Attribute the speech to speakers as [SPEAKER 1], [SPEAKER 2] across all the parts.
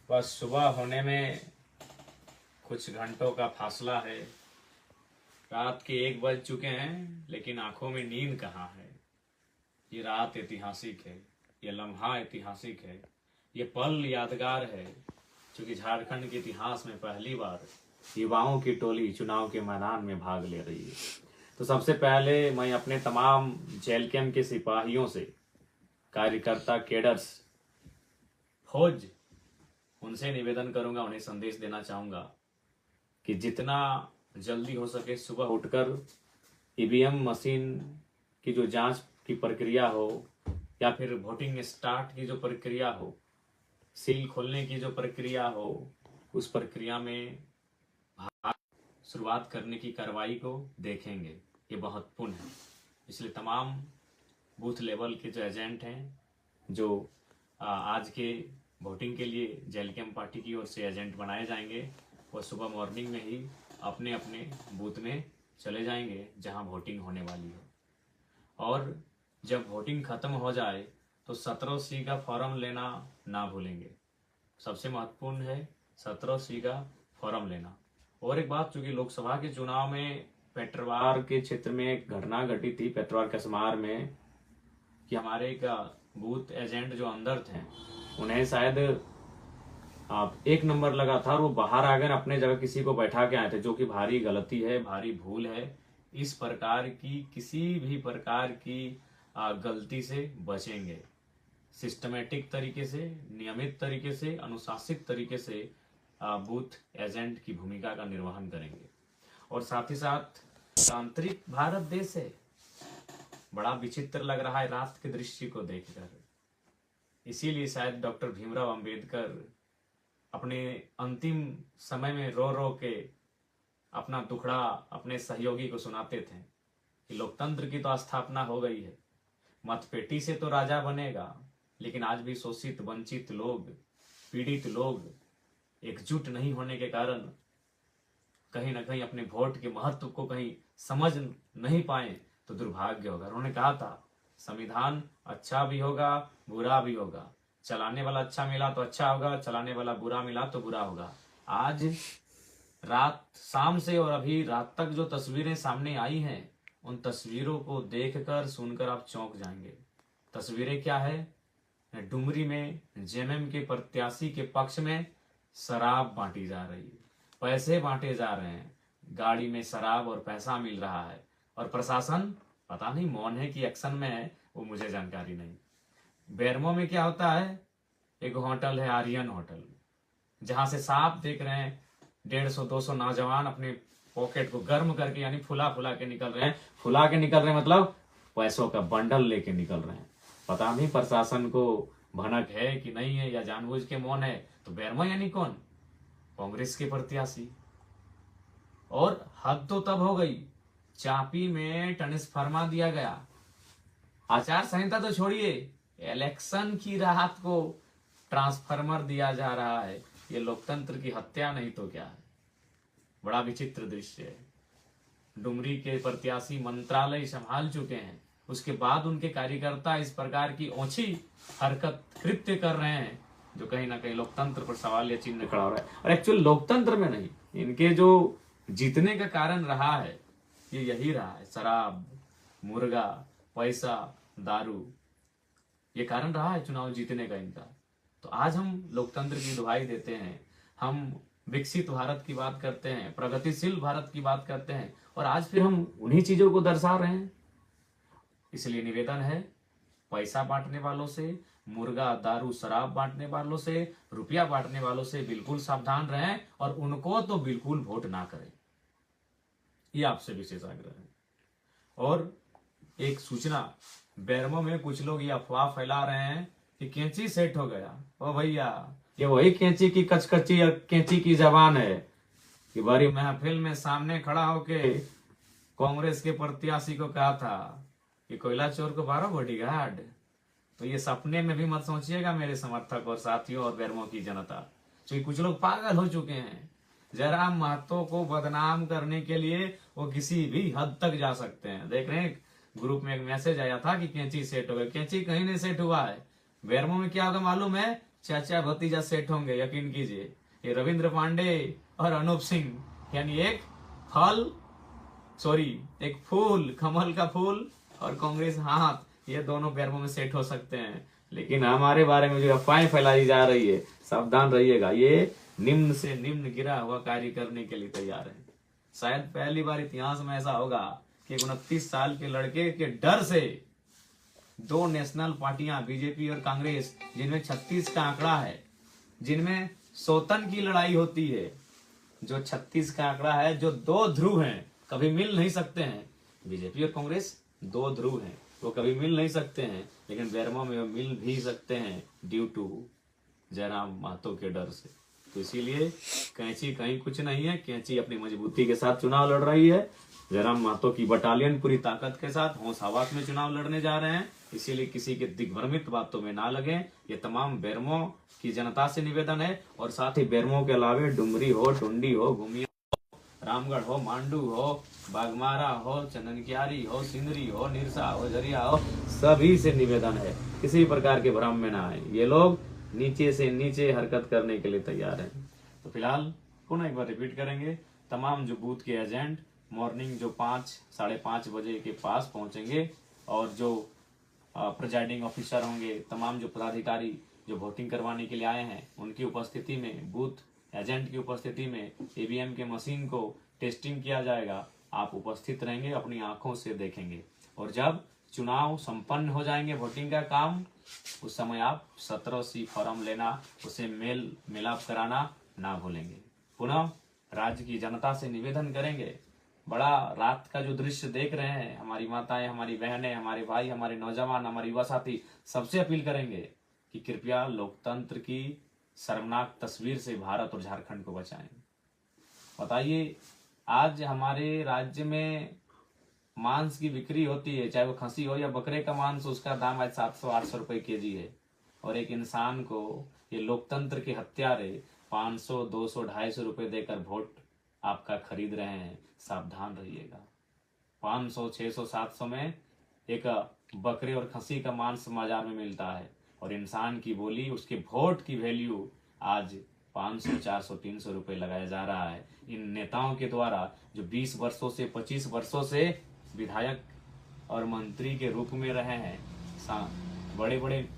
[SPEAKER 1] बस सुबह होने में कुछ घंटों का फासला है। रात के 1 बज चुके हैं, लेकिन आंखों में नींद कहाँ है। ये रात ऐतिहासिक है, ये लम्हा ऐतिहासिक है, ये पल यादगार है, क्योंकि झारखंड के इतिहास में पहली बार युवाओं की टोली चुनाव के मैदान में भाग ले रही है। तो सबसे पहले मैं अपने तमाम जेल कैंप के सिपाहियों से, कार्यकर्ता, केडर्स, फौज, उनसे निवेदन करूंगा, उन्हें संदेश देना चाहूंगा कि जितना जल्दी हो सके सुबह उठकर ईवीएम मशीन की जो जांच की प्रक्रिया हो, या फिर वोटिंग स्टार्ट की जो प्रक्रिया हो, सील खोलने की जो प्रक्रिया हो, उस प्रक्रिया में शुरुआत करने की कार्रवाई को देखेंगे। ये महत्वपूर्ण है। इसलिए तमाम बूथ लेवल के जो एजेंट हैं, जो आज के वोटिंग के लिए जेल कैंप पार्टी की ओर से एजेंट बनाए जाएंगे, वो सुबह मॉर्निंग में ही अपने अपने बूथ में चले जाएंगे जहां वोटिंग होने वाली हो। और जब वोटिंग खत्म हो जाए तो 17C का फॉर्म लेना ना भूलेंगे। सबसे महत्वपूर्ण है 17C का फॉर्म लेना। और एक बात, चूंकि लोकसभा के चुनाव में पेट्रवार के क्षेत्र में एक घटना घटी थी, पेट्रवार कसमार में, कि हमारे एक बूथ एजेंट जो अंदर थे, उन्हें शायद 1 नंबर लगा था और वो बाहर आ गए, अपने जगह किसी को बैठा के आए थे, जो कि भारी गलती है, भारी भूल है। इस प्रकार की किसी भी प्रकार की गलती से बचेंगे। सिस्टमेटिक तरीके से, नियमित तरीके से, अनुशासित तरीके से बूथ एजेंट की भूमिका का निर्वहन करेंगे। और साथ ही साथ तांत्रिक भारत देश है, बड़ा विचित्र लग रहा है रात के दृश्य को देखकर। इसीलिए शायद डॉक्टर भीमराव अंबेडकर अपने अंतिम समय में रो रो के अपना दुखड़ा अपने सहयोगी को सुनाते थे कि लोकतंत्र की तो स्थापना हो गई है, मतपेटी से तो राजा बनेगा, लेकिन आज भी शोषित, वंचित लोग, पीड़ित लोग एकजुट नहीं होने के कारण कहीं ना कहीं अपने वोट के महत्व को कहीं समझ नहीं पाए, तो दुर्भाग्य होगा। उन्होंने कहा था संविधान अच्छा भी होगा, बुरा भी होगा, चलाने वाला अच्छा मिला तो अच्छा होगा, चलाने वाला बुरा मिला तो बुरा होगा। आज रात, शाम से और अभी रात तक जो तस्वीरें सामने आई हैं, उन तस्वीरों को देखकर, सुनकर आप चौंक जाएंगे। तस्वीरें क्या है? डुमरी में जेएमएम के प्रत्याशी के पक्ष में शराब बांटी जा रही है, पैसे बांटे जा रहे हैं, गाड़ी में शराब और पैसा मिल रहा है, और प्रशासन पता नहीं मौन है कि एक्शन में है, वो मुझे जानकारी नहीं। बेरमो में क्या होता है? एक होटल है, आर्यन होटल, जहां से साफ देख रहे हैं 150-200 नौजवान अपने पॉकेट को गर्म करके, यानी फुला फुला के निकल रहे हैं। फुला के निकल रहे हैं मतलब पैसों का बंडल लेके निकल रहे हैं। पता नहीं प्रशासन को भनक है कि नहीं है, या जानबूझ के मौन है। तो बेरमो यानी कौन? कांग्रेस के प्रत्याशी। और हद तो तब हो गई, चापी में ट्रांसफार्मा दिया गया। आचार संहिता तो छोड़िए, इलेक्शन की राहत को ट्रांसफार्मर दिया जा रहा है। ये लोकतंत्र की हत्या नहीं तो क्या है? बड़ा विचित्र दृश्य है। डुमरी के प्रत्याशी मंत्रालय संभाल चुके हैं, उसके बाद उनके कार्यकर्ता इस प्रकार की ओछी हरकत, कृत्य कर रहे हैं, जो कहीं ना कहीं लोकतंत्र पर सवाल या चिन्ह खड़ा हो रहा है। और एक्चुअल लोकतंत्र में नहीं, इनके जो जीतने का कारण रहा है, ये यही रहा है, शराब, मुर्गा, पैसा, दारू, ये कारण रहा है चुनाव जीतने का इनका। तो आज हम लोकतंत्र की दुहाई देते हैं, हम विकसित भारत की बात करते हैं, प्रगतिशील भारत की बात करते हैं, और आज फिर हम उन्हीं चीजों को दर्शा रहे हैं। इसलिए निवेदन है, पैसा बांटने वालों से, मुर्गा, दारू, शराब बांटने वालों से, रुपया बांटने वालों से बिल्कुल सावधान रहें, और उनको तो बिल्कुल वोट ना करें। ये आपसे विशेष आग्रह है। और एक सूचना, बेरमो में कुछ लोग ये अफवाह फैला रहे हैं कि कैंची सेट हो गया। ओ भैया, ये वही कैंची की कचकची और कैंची की जबान है कि बड़ी महफिल में सामने खड़ा होके कांग्रेस के प्रत्याशी को कहा था कि कोयला चोर को 12 बॉडीगार्ड। तो ये सपने में भी मत सोचिएगा मेरे समर्थक और साथियों और बेरमो की जनता, क्योंकि कुछ लोग पागल हो चुके हैं। जयराम महतो को बदनाम करने के लिए वो किसी भी हद तक जा सकते हैं। देख रहे हैं, ग्रुप में एक मैसेज आया था कि कैंची सेट हो गया। कैंची कहीं नहीं सेट हुआ है। बेरमो में क्या होगा मालूम है? चाचा भतीजा सेट होंगे, यकीन कीजिए। ये रविंद्र पांडे और अनूप सिंह, यानी एक फूल, कमल का फूल और कांग्रेस हाथ, ये दोनों पैरों में सेट हो सकते हैं। लेकिन हमारे बारे में जो अफवाहें फैलाई जा रही है, सावधान रहिएगा, ये निम्न से निम्न गिरा हुआ कार्य करने के लिए तैयार है। शायद पहली बार इतिहास में ऐसा होगा कि 29 साल के लड़के के डर से दो नेशनल पार्टियां बीजेपी और कांग्रेस, जिनमें 36 का आंकड़ा है, जिनमें सौतन की लड़ाई होती है, जो 36 का आंकड़ा है, जो दो ध्रुव हैं, कभी मिल नहीं सकते हैं। बीजेपी और कांग्रेस दो ध्रुव हैं, वो कभी मिल नहीं सकते हैं, लेकिन बेरमो में वो मिल भी सकते हैं ड्यू टू जयराम महतो के डर से। तो इसीलिए कैंची कहीं कुछ नहीं है, कैंची अपनी मजबूती के साथ चुनाव लड़ रही है। जयराम महतो की बटालियन पूरी ताकत के साथ होश हवास में चुनाव लड़ने जा रहे हैं। इसीलिए किसी के दिग्भ्रमित बातों में ना लगे। ये तमाम बेरमो की जनता से निवेदन है, और साथ ही बेरमो के अलावे डुमरी हो, टुंडी हो, घुमिया, रामगढ़ हो, मांडू हो, बागमारा हो, चंदनकियारी हो, सिंदरी हो, निरसा हो, झरिया हो, सभी से निवेदन है किसी प्रकार के भ्रम में ना आए। ये लोग नीचे से नीचे हरकत करने के लिए तैयार हैं। तो फिलहाल पुनः एक बार रिपीट करेंगे, तमाम जो बूथ के एजेंट मॉर्निंग जो 5-5:30 बजे के पास पहुंचेंगे, और जो प्रिजाइडिंग ऑफिसर होंगे, तमाम जो पदाधिकारी जो वोटिंग करवाने के लिए आए हैं, उनकी उपस्थिति में, बूथ एजेंट की उपस्थिति में ईवीएम के मशीन को टेस्टिंग किया जाएगा। आप उपस्थित रहेंगे, अपनी आंखों से देखेंगे, और जब चुनाव संपन्न हो जाएंगे, वोटिंग का काम, उस समय आप 17C फॉर्म लेना, उसे मेल मिलाप कराना ना भूलेंगे। पुनः राज्य की जनता से निवेदन करेंगे, बड़ा रात का जो दृश्य देख रहे हैं, हमारी माताएं, हमारी बहनें, हमारे भाई, हमारे नौजवान, हमारे युवा साथी, सबसे अपील करेंगे कि कृपया लोकतंत्र की शर्मनाक तस्वीर से भारत और झारखंड को बचाएं। बताइए, आज हमारे राज्य में मांस की बिक्री होती है, चाहे वो खसी हो या बकरे का मांस, उसका दाम आज 700-800 रुपए केजी है, और एक इंसान को ये लोकतंत्र के हत्यारे 500, 200, 250 रुपए देकर वोट आपका खरीद रहे हैं। सावधान रहिएगा। 500, 600, 700 में एक बकरे और खसी का मांस बाजार में मिलता है, और इंसान की बोली, उसके वोट की वैल्यू आज 500, 400, 300 रुपए लगाया जा रहा है इन नेताओं के द्वारा, जो 20 वर्षों से 25 वर्षों से विधायक और मंत्री के रूप में रहे हैं, बड़े बड़े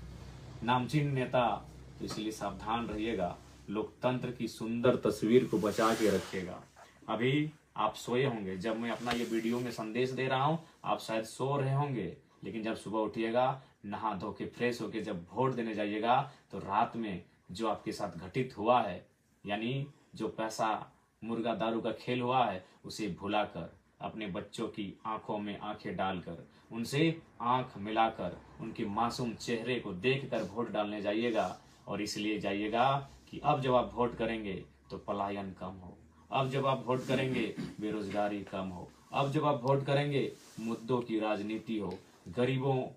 [SPEAKER 1] नामचीन नेता। तो इसलिए सावधान रहिएगा, लोकतंत्र की सुंदर तस्वीर को बचा के रखिएगा। अभी आप सोए होंगे, जब मैं अपना ये वीडियो में संदेश दे रहा हूँ, आप शायद सो रहे होंगे, लेकिन जब सुबह उठिएगा, नहा धो के फ्रेश होके जब वोट देने जाइएगा, तो रात में जो आपके साथ घटित हुआ है, यानी जो पैसा मुर्गा दारू का खेल हुआ है, उसे भुलाकर, अपने बच्चों की आंखों में आंखें डालकर, उनसे आंख मिलाकर, उनके मासूम चेहरे को देखकर वोट डालने जाइएगा। और इसलिए जाइएगा कि अब जब आप वोट करेंगे तो पलायन कम हो, अब जब आप वोट करेंगे बेरोजगारी कम हो, अब जब आप वोट करेंगे मुद्दों की राजनीति हो, गरीबों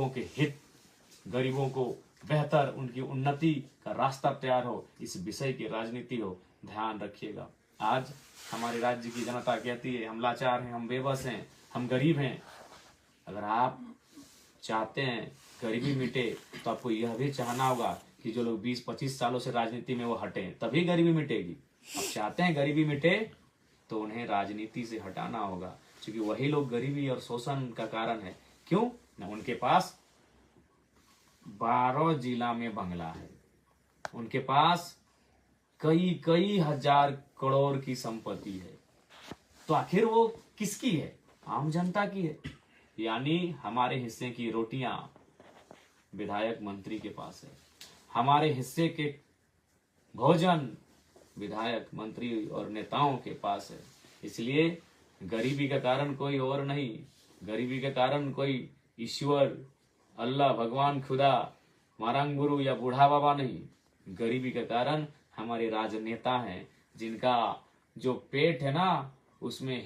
[SPEAKER 1] के हित, गरीबों को बेहतर, उनकी उन्नति का रास्ता तैयार हो, इस विषय की राजनीति हो। ध्यान रखिएगा। आज हमारे राज्य की जनता कहती है, हम लाचार हैं, हम बेबस हैं, हम गरीब हैं। अगर आप चाहते हैं गरीबी मिटे, तो आपको यह भी चाहना होगा कि जो लोग 20-25 सालों से राजनीति में वो हटे, तभी गरीबी मिटेगी। आप चाहते हैं गरीबी मिटे, तो उन्हें राजनीति से हटाना होगा, क्योंकि वही लोग गरीबी और शोषण का कारण है। क्यों ना? उनके पास 12 जिला में बंगला है, उनके पास कई हजार करोड़ की संपत्ति है, तो आखिर वो किसकी है? आम जनता की है। यानी हमारे हिस्से की रोटियां विधायक मंत्री के पास है, हमारे हिस्से के भोजन विधायक मंत्री और नेताओं के पास है। इसलिए गरीबी का कारण कोई और नहीं, गरीबी का कारण कोई ईश्वर, अल्लाह, भगवान, खुदा, मारंग गुरु या बूढ़ा बाबा नहीं। गरीबी का कारण हमारे राजनेता हैं, जिनका जो पेट है ना, उसमें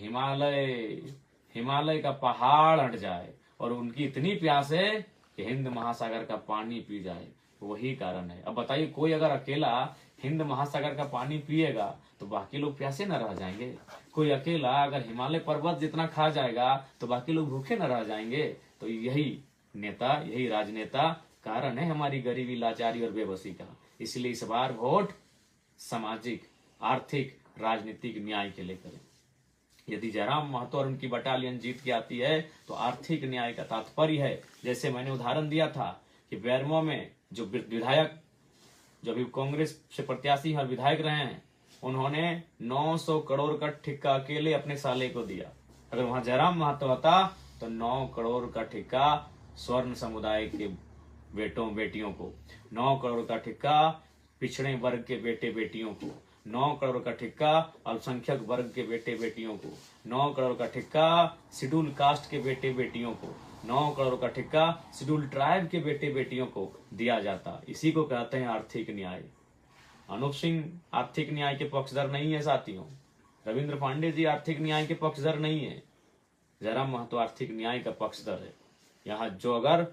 [SPEAKER 1] हिमालय का पहाड़ हट जाए, और उनकी इतनी प्यास है कि हिंद महासागर का पानी पी जाए। वही कारण है। अब बताइए, कोई अगर अकेला हिंद महासागर का पानी पिएगा तो बाकी लोग प्यासे न रह जाएंगे? कोई अकेला अगर हिमालय पर्वत जितना खा जाएगा तो बाकी लोग भूखे न रह जाएंगे? तो यही नेता, यही राजनेता कारण है हमारी गरीबी, लाचारी और बेबसी का। इसलिए इस बार वोट सामाजिक, आर्थिक, राजनीतिक न्याय के लिए करें। यदि जयराम महतो और उनकी बटालियन जीत के आती है तो आर्थिक न्याय का तात्पर्य है, जैसे मैंने उदाहरण दिया था कि बेरमो में जो विधायक, जो अभी कांग्रेस से प्रत्याशी और विधायक रहे हैं, उन्होंने 900 करोड़ का ठेका अकेले अपने साले को दिया। अगर वहां जयराम महतो होता तो 9 करोड़ का ठेका स्वर्ण समुदाय के बेटों बेटियों को, 9 करोड़ का ठेका पिछड़े वर्ग के बेटे बेटियों को, 9 करोड़ का ठेका अल्पसंख्यक वर्ग के बेटे बेटियों को, 9 करोड़ का ठेका शेड्यूल कास्ट के बेटे बेटियों को, 9 करोड़ का ठेका शेड्यूल ट्राइब के बेटे बेटियों को दिया जाता। इसी को कहते हैं आर्थिक न्याय। अनूप सिंह आर्थिक न्याय के पक्षधर नहीं है साथियों। रविंद्र पांडे जी आर्थिक न्याय के पक्षधर नहीं है। जयराम महतो आर्थिक न्याय का पक्षधर है। यहाँ जो अगर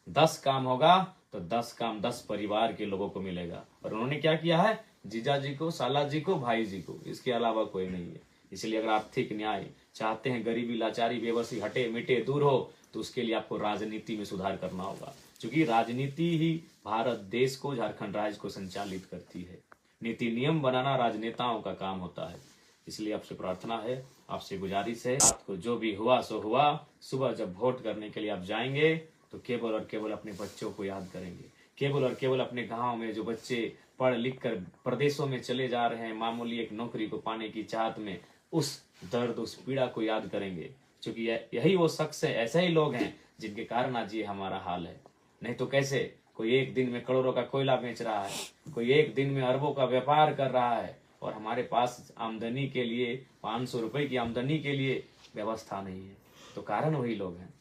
[SPEAKER 1] 10 काम होगा तो 10 काम 10 परिवार के लोगों को मिलेगा। और उन्होंने क्या किया है? जीजा जी को, साला जी को, भाई जी को, इसके अलावा कोई नहीं है। इसलिए अगर आर्थिक न्याय चाहते हैं, गरीबी, लाचारी, बेबसी हटे मिटे दूर हो, तो उसके लिए आपको राजनीति में सुधार करना होगा, क्योंकि राजनीति ही भारत देश को, झारखंड राज्य को संचालित करती है। नीति नियम बनाना राजनेताओं का काम होता है। इसलिए आपसे प्रार्थना है, आपसे गुजारिश है, रात को जो भी हुआ सो हुआ, सुबह जब वोट करने के लिए आप जाएंगे तो केवल और केवल अपने बच्चों को याद करेंगे। केवल और केवल अपने गांव में जो बच्चे पढ़ लिख कर प्रदेशों में चले जा रहे हैं मामूली एक नौकरी को पाने की चाहत में, उस दर्द, उस पीड़ा को याद करेंगे, क्योंकि यही वो शख्स है, ऐसे ही लोग हैं जिनके कारण आज ये हमारा हाल है। नहीं तो कैसे? कोई एक दिन में करोड़ों का कोयला बेच रहा है, कोई एक दिन में अरबों का व्यापार कर रहा है, और हमारे पास आमदनी के लिए 500 रुपए की आमदनी के लिए व्यवस्था नहीं है। तो कारण वही लोग हैं।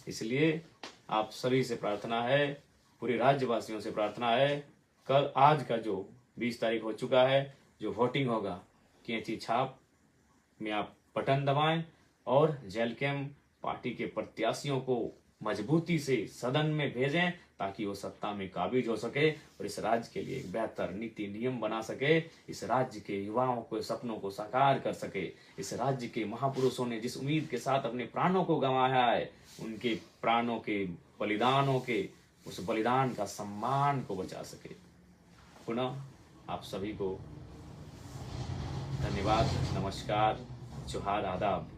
[SPEAKER 1] इसलिए आप सभी से प्रार्थना है, पूरे राज्यवासियों से प्रार्थना है, कल आज का जो 20 तारीख हो चुका है, जो वोटिंग होगा, कैंची छाप में आप बटन दबाएं और जेलकेम पार्टी के प्रत्याशियों को मजबूती से सदन में भेजें, ताकि वो सत्ता में काबिज हो सके और इस राज्य के लिए एक बेहतर नीति नियम बना सके, इस राज्य के युवाओं को सपनों को साकार कर सके। इस राज्य के महापुरुषों ने जिस उम्मीद के साथ अपने प्राणों को गंवाया है, उनके प्राणों के बलिदानों के उस बलिदान का सम्मान को बचा सके। पुनः आप सभी को धन्यवाद, नमस्कार, जोहार, आदाब।